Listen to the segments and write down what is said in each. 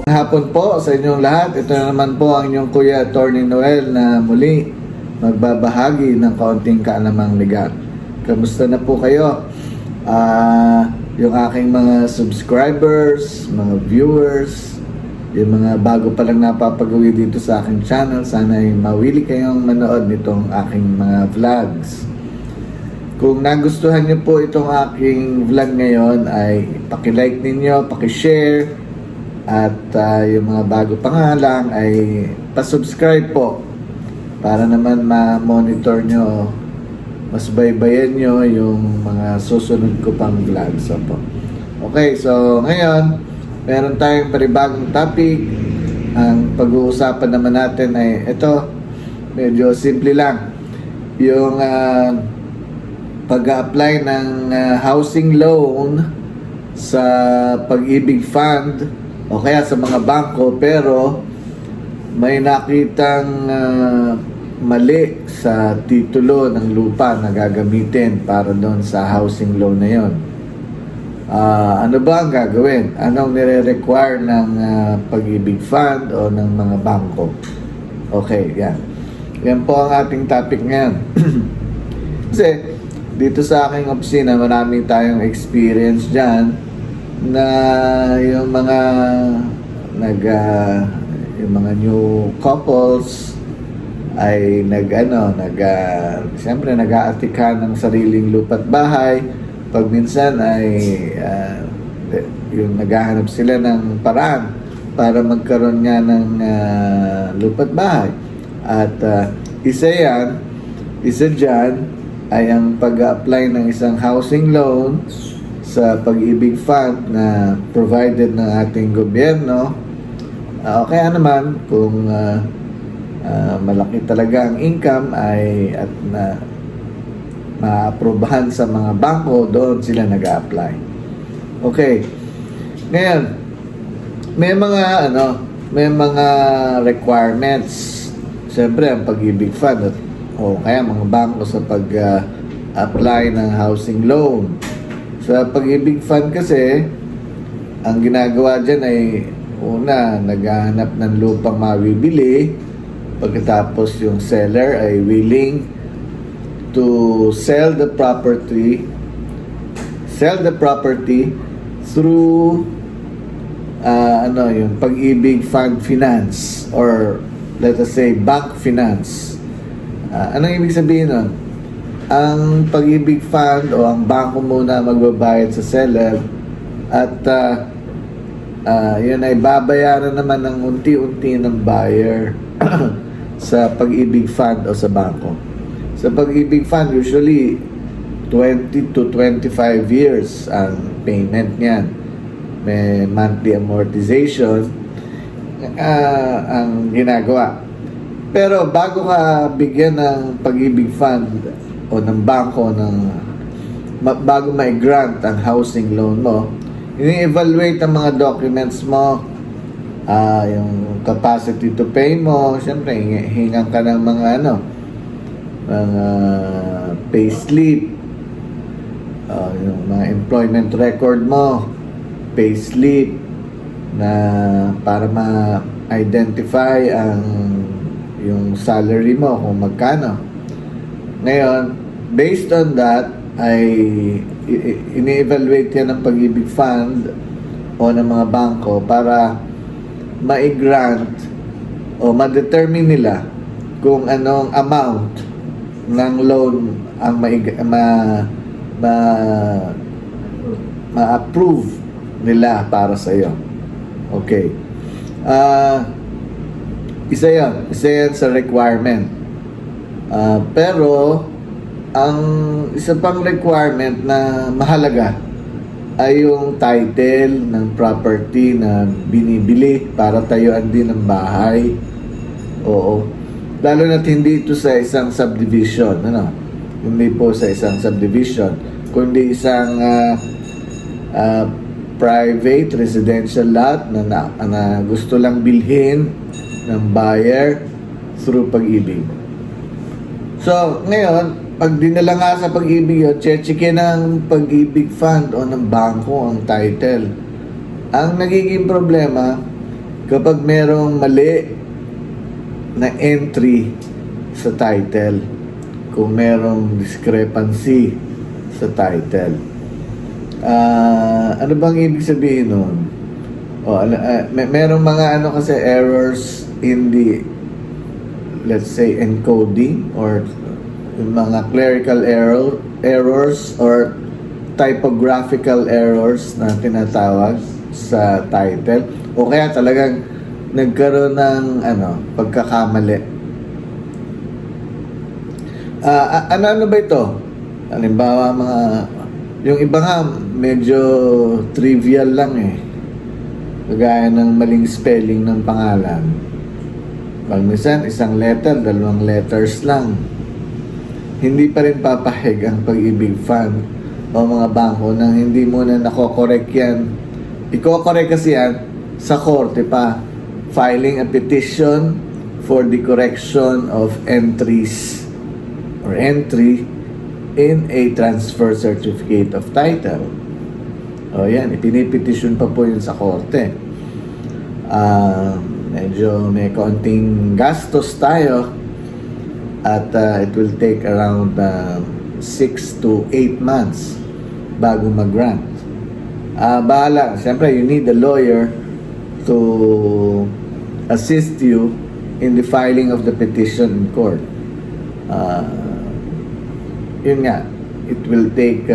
Hapon po sa inyong lahat. Ito na naman po ang inyong Kuya Attorney Noel na muli magbabahagi ng kaunting kaalamang legal. Kamusta na po kayo? Yung aking mga subscribers, mga viewers, yung mga bago pa lang napapagawi dito sa aking channel, sana ay mawili kayong manood nitong aking mga vlogs. Kung nagustuhan niyo po itong aking vlog ngayon ay paki-like ninyo, paki-share, at yung mga bago pa nga lang ay pa-subscribe po para naman ma-monitor nyo, mas baybayan nyo yung mga susunod ko pang vlogs. Okay, so ngayon meron tayong panibagong topic. Ang pag-uusapan naman natin ay ito, medyo simple lang, yung pag-a-apply ng housing loan sa Pag-ibig Fund o kaya sa mga bangko, pero may nakitang mali sa titulo ng lupa na gagamitin para doon sa housing loan na yon. Ano ba ang gagawin? Anong nire-require ng Pag-ibig Fund o ng mga bangko? Okay, yan. Yan po ang ating topic ngayon. Kasi dito sa aking opisina, maraming tayong experience dyan na yung mga yung mga new couples ay siyempre nag-aatikan ng sariling lupa't bahay. Pag minsan ay yung naghahanap sila ng paraan para magkaroon nga ng lupa't bahay. At isa dyan ay ang pag-apply ng isang housing loan sa Pag-ibig Fund na provided ng ating gobyerno. Kaya naman kung malaki talaga ang income ay at na maaprobahan sa mga bangko, doon sila nag-a-apply. Okay. Ngayon, may mga requirements. Siyempre ang Pag-ibig Fund o kaya mga bangko sa pag-apply ng housing loan. Sa Pag-ibig Fund kasi, ang ginagawa dyan ay una, naghahanap ng lupang mabibili. Pagkatapos yung seller ay willing to sell the property through yung Pag-ibig Fund Finance or let us say bank finance. Anong ibig sabihin nun? Ang Pag-ibig Fund o ang bangko muna magbabayad sa seller at yun ay babayaran naman ng unti-unti ng buyer sa Pag-ibig Fund o sa bangko. Sa Pag-ibig Fund, usually 20 to 25 years ang payment niyan. May monthly amortization ang ginagawa. Pero bago ka bigyan ng Pag-ibig Fund o ng bangko bago ma-grant ang housing loan mo, ini-evaluate ang mga documents mo, yung capacity to pay mo. Siyempre, hingan ka ng mga mga payslip, yung mga employment record mo, payslip na para ma-identify yung salary mo kung magkano. Ngayon, based on that, ay ini-evaluate yan ng Pag-ibig Fund o ng mga bangko para ma-grant o ma-determine nila kung anong amount ng loan ang ma-approve nila para sa iyo. Okay. Isa yan sa requirement. Pero ang isa pang requirement na mahalaga ay yung title ng property na binibili para tayuan din ng bahay. Oo. Lalo na't hindi ito sa isang subdivision, hindi po sa isang subdivision, kundi isang private residential lot na gusto lang bilhin ng buyer through Pag-ibig. So, ngayon, pag dinala nga sa Pag-ibig yun, check-checkin ng Pag-ibig Fund o ng bangko ang title. Ang nagiging problema, kapag merong mali na entry sa title, kung merong discrepancy sa title. Ano bang ibig sabihin nun? Merong mga kasi errors in the, let's say, encoding, or mga clerical errors or typographical errors na tinatawag sa title, o kaya talagang nagkaroon ng pagkakamali. Ano ba ito? Halimbawa, yung iba nga medyo trivial lang kagaya ng maling spelling ng pangalan. Pag minsan isang letter, 2 letters lang, hindi pa rin papahig ang Pag-ibig Fund o mga bangko nang hindi muna nako-correct yan. Iko-correct kasi yan sa korte pa, filing a petition for the correction of entries or entry in a transfer certificate of title. O yan, ipinipetisyon pa po yun sa korte. Medyo may konting gastos tayo, at it will take around 6 to 8 months bago mag-grant. Bahala. Siyempre, you need a lawyer to assist you in the filing of the petition in court. Yun nga, it will take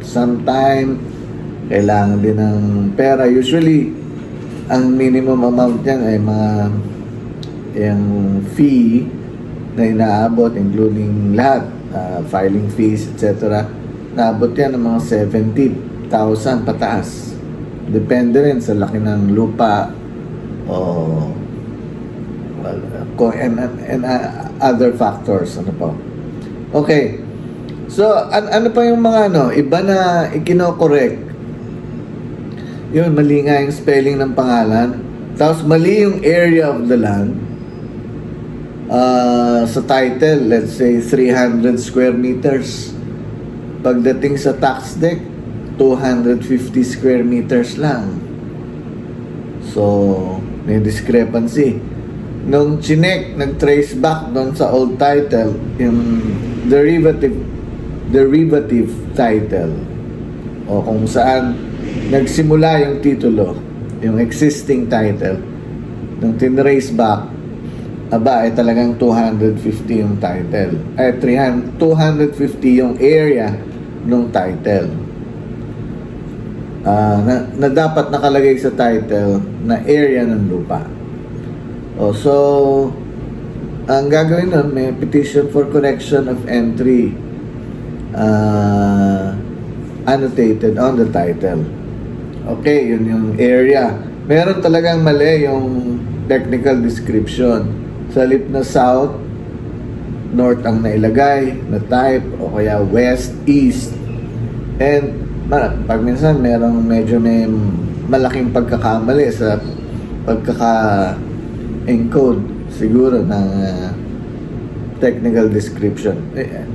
some time. Kailangan din ng pera. Usually, ang minimum amount yan ay yung fee na inaabot, including lahat, filing fees, etc. Naabot yan ng mga 70,000 pataas. Depende rin sa laki ng lupa and other factors. Ano po? Okay. So, ano pa yung mga iba na ikino-correct? Yun, mali nga yung spelling ng pangalan. Tapos mali yung area of the land. Sa title, let's say 300 square meters. Pagdating sa tax deck, 250 square meters lang. So, may discrepancy. Nung chinek, nag-trace back doon sa old title, yung derivative title, o kung saan nagsimula yung titulo, yung existing title, nung tinrace back, ay talagang 250 yung title. 250 yung area nung title. Na dapat nakalagay sa title na area ng lupa. So, ang gagawin nun, may petition for correction of entry annotated on the title. Okay, yun yung area. Meron talagang mali yung technical description. Sa halip na south, north ang nailagay na type, o kaya west, east. And pag minsan merong medyo may malaking pagkakamali sa pagkaka-encode siguro ng technical description.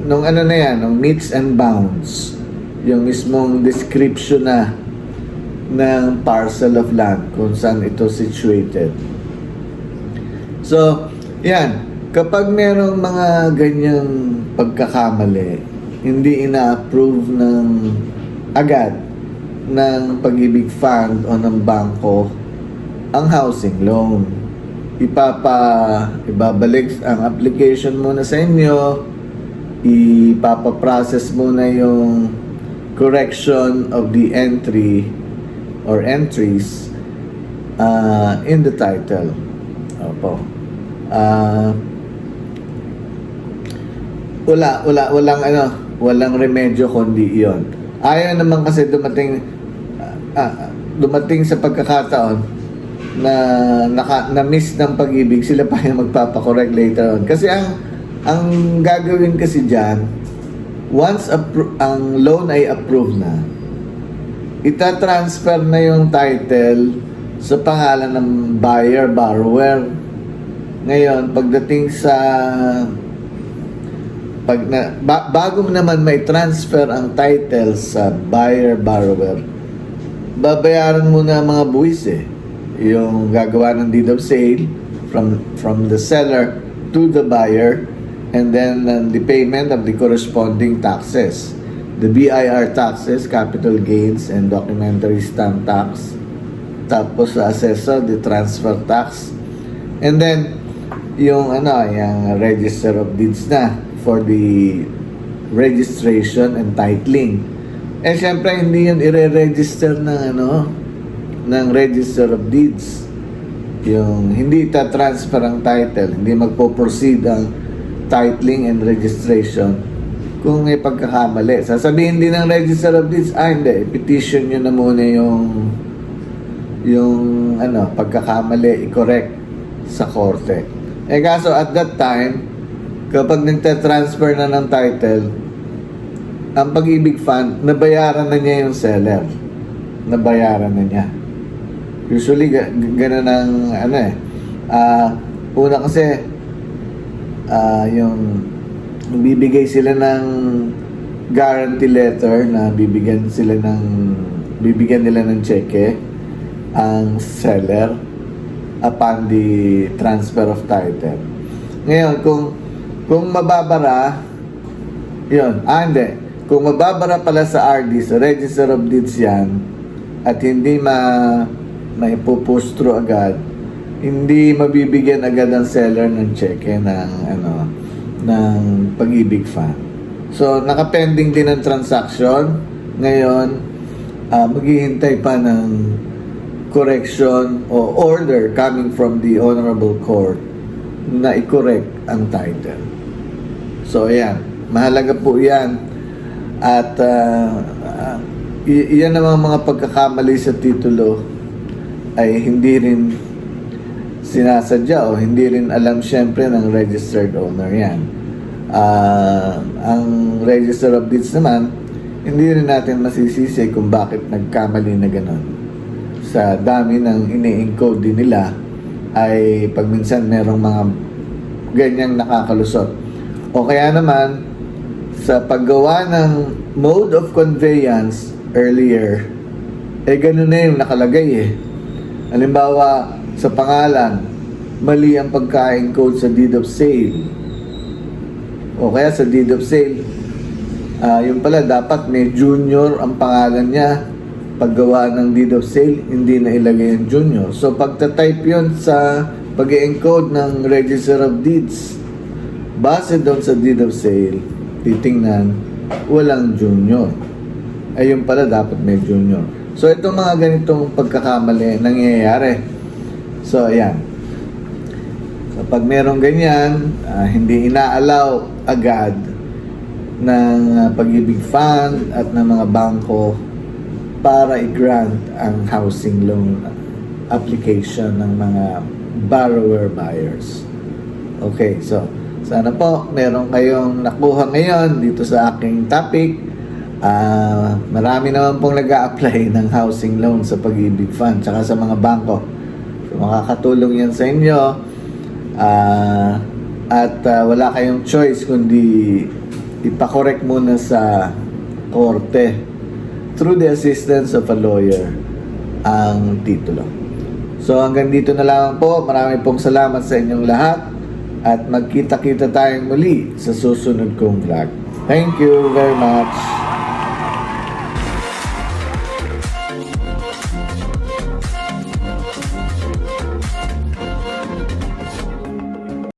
Nung nung meets and bounds, yung mismong description na ng parcel of land kung saan ito situated. So, yan. Kapag merong mga ganyang pagkakamali, hindi ina-approve ng agad ng Pag-ibig Fund o ng bangko ang housing loan. Ibabalik ang application muna sa inyo, ipapaprocess muna yung correction of the entry or entries in the title. Opo. Walang remedyo kundi iyon. Ayaw naman kasi dumating sa pagkakataon na miss ng Pag-ibig, sila pa yung magpapakorek later on. Kasi ang gagawin kasi diyan, once ang loan ay approved na, ita-transfer na yung title sa pangalan ng buyer-borrower. Ngayon, pagdating sa bago naman may transfer ang title sa buyer-borrower, babayaran mo na mga buwis yung gagawa ng deed of sale from the seller to the buyer, and then the payment of the corresponding taxes, the BIR taxes, capital gains and documentary stamp tax, tapos sa assessor the transfer tax, and then yung yung register of deeds na for the registration and titling. Syempre hindi yun i-register ng register of deeds. Yung hindi transfer ang title, hindi magpo-proceed ang titling and registration kung may pagkakamali. Sasabihin din ng register of deeds, hindi, petition nyo na muna yung pagkakamali, i-correct sa korte. Kaso at that time, kapag nagta-transfer na ng title, ang Pag-ibig Fund, nabayaran na niya yung seller. Nabayaran na niya. Usually, gano'n ang una kasi, yung bibigay sila ng guarantee letter na bibigyan nila ng cheque ang seller upon the transfer of title. Ngayon, kung mababara, yun, hindi. Kung mababara pala sa RD, sa Register of Deeds yan, at hindi maipupustro agad, hindi mabibigyan agad ang seller ng cheque ng Pag-ibig Fund. So, nakapending din ang transaction. Ngayon, maghihintay pa ng correction o order coming from the Honorable Court na i-correct ang title. So, ayan. Mahalaga po yan. At iyan namang mga pagkakamali sa titulo ay hindi rin sinasadya o hindi rin alam syempre ng registered owner yan. Ang Register of Deeds naman, hindi rin natin masisisi kung bakit nagkamali na gano'n. Sa dami ng ini-encode din nila ay pagminsan merong mga ganyang nakakalusot. O kaya naman, sa paggawa ng mode of conveyance earlier, ganun na yung nakalagay Halimbawa, sa pangalan, mali ang pagka-encode sa deed of sale. O kaya sa deed of sale, yung pala dapat may junior ang pangalan niya. Paggawa ng deed of sale, hindi na ilagay yung junior. So, pagta-type yun sa pag-encode ng Register of Deeds, base doon sa deed of sale, titingnan, walang junior. Ayun pala, dapat may junior. So, itong mga ganitong pagkakamali nangyayari. So, ayan. So, pag merong ganyan, hindi ina-allow agad ng Pag-ibig Fund at ng mga bangko para i-grant ang housing loan application ng mga borrower buyers. Okay, so sana po meron kayong nakuha ngayon dito sa aking topic. Marami naman pong nag-a-apply ng housing loan sa Pag-ibig Fund tsaka sa mga bangko. So, makakatulong yan sa inyo. Wala kayong choice kundi ipakorek muna sa korte through the assistance of a lawyer ang titulo. So hanggang dito na lang po. Marami pong salamat sa inyong lahat at magkita-kita tayong muli sa susunod kong vlog. Thank you very much.